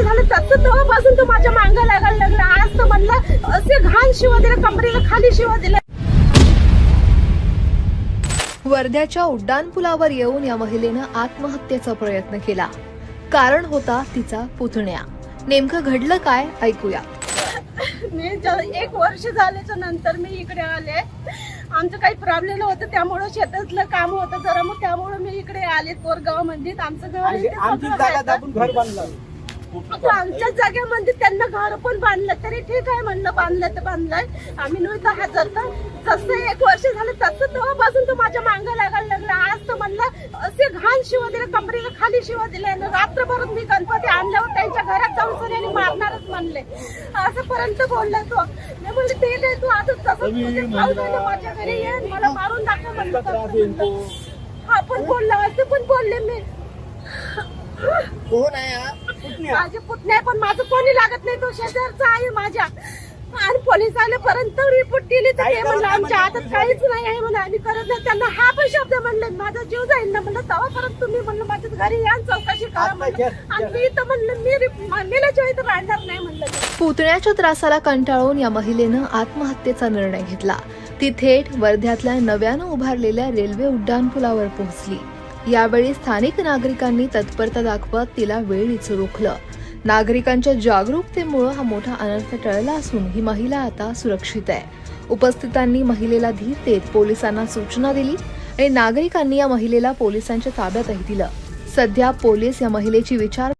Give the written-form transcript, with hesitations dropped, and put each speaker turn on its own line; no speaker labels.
झाले तसं तेव्हापासून तो माझ्या मागं लागायला लागला. आज तर म्हणलं असे घाण शिवा दिले, कमरेला खाली शिवा दिले.
वर्ध्याच्या उड्डाणपुलावर येऊन या महिलेनं आत्महत्येचा प्रयत्न केला. कारण होता तिचा पुतण्या. नेमकं घडलं काय ऐकूया.
मी 1 वर्ष झाल्याच्या नंतर मी इकडे आले. आमचं काही प्रॉब्लेम होतं, त्यामुळे शेतातलं काम होतं जरा, मग त्यामुळे मी इकडे आले कोरगाव मध्ये. आमचं घर
आमची जागा दाबून घर बांधलं.
आमच्या जागेमध्ये त्यांना घर पण बांधलं, तरी ठीक आहे म्हणलं, बांधलं तर बांधलंय. आम्ही नव्हतं हजर. तर जसं 1 वर्ष झालं तसं तेव्हापासून तो माझ्या मागं लागायला लागला. आज तर म्हणलं असे घाण शिवा दिले, कमरेला खाली शिवा दिले. आणि रात्रभर मी गणपती आणल्यावर त्यांच्या घरात जाऊन सगळ्यांनी मारणारच म्हणले, असं पर्यंत बोलला तो. मी म्हणले ठीक आहे, तू आता तसं माझ्या घरी ये, मला मारून दाखव म्हणलं. हा पण बोलला, असं पण बोलले मी.
कोण आहे हा?
माझे पुतण्या, पण माझं कोणी लागत नाही, तो शेजारचा आहे माझ्या. आणि पोलीस आल्यापर्यंत रिपोर्ट दिली तर ते म्हणलं आमच्या हातात काहीच नाही आहे म्हणून आम्ही करत नाही. त्यांना हा पण शब्द म्हणले, माझा जीव जाईल ना म्हणलं, तेव्हापर्यंत तुम्ही म्हणलं माझ्या घरी या, चौकशी करा म्हणलं. आणि मी तर म्हणलं मेल्याच्या इथं राहणार नाही म्हणलं.
पुतण्याच्या त्रासाला कंटाळून या महिलेनं आत्महत्येचा निर्णय घेतला. ती थेट वर्ध्यातल्या नव्यानं उभारलेल्या रेल्वे उड्डाणपुलावर पोहोचली. यावेळी स्थानिक नागरिकांनी तत्परता दाखवत तिला वेळीच रोखलं. नागरिकांच्या जागरूकतेमुळे हा मोठा अनर्थ टळला असून ही महिला आता सुरक्षित आहे. उपस्थितांनी महिलेला धीर देत पोलिसांना सूचना दिली आणि नागरिकांनी या महिलेला पोलिसांच्या ताब्यातही दिलं. सध्या पोलीस या महिलेची विचार